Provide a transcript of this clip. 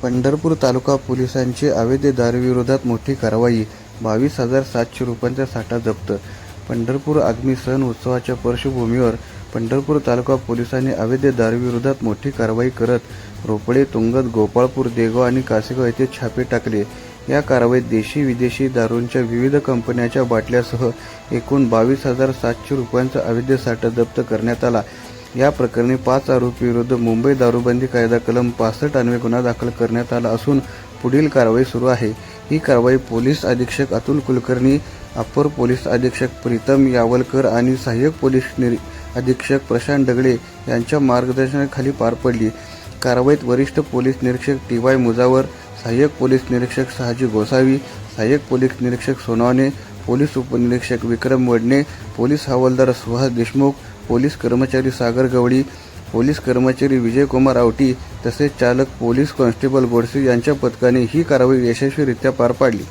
पंढरपूर तालुका पोलिसांची अवैध दारूविरोधात मोठी कारवाई. 22,700 रुपयांचा साठा जप्त. पंढरपूर आगामी सण उत्सवाच्या पार्श्वभूमीवर पंढरपूर तालुका पोलिसांनी अवैध दारूविरोधात मोठी कारवाई करत रोपडे, तुंगत, गोपाळपूर, देगाव आणि कासेगाव येथे छापे टाकले. या कारवाईत देशी विदेशी दारूंच्या विविध कंपन्यांच्या बाटल्यासह एकूण 22,700 रुपयांचा अवैध साठा जप्त करण्यात आला. या प्रकरणी 5 आरोपींविरुद्ध मुंबई दारूबंदी कायदा कलम 65 अन्वये गुन्हा दाखल करण्यात आला असून पुढील कारवाई सुरू आहे. ही कारवाई पोलीस अधीक्षक अतुल कुलकर्णी, अप्पर पोलीस अधीक्षक प्रीतम यावलकर आणि सहाय्यक पोलीस अधीक्षक प्रशांत डगळे यांच्या मार्गदर्शनाखाली पार पडली. कारवाईत वरिष्ठ पोलीस निरीक्षक TY मुजावर, सहाय्यक पोलीस निरीक्षक शहाजी गोसावी, सहाय्यक पोलीस निरीक्षक सोनावणे, पोलीस उपनिरीक्षक विक्रम वडणे, पोलीस हवालदार सुहास देशमुख, पोलीस कर्मचारी सागर गवळी, पोलीस कर्मचारी विजयकुमार आवटी तसेच चालक पोलीस कॉन्स्टेबल गोडसे यांच्या पथकाने ही कारवाई यशस्वीरित्या पार पाडली.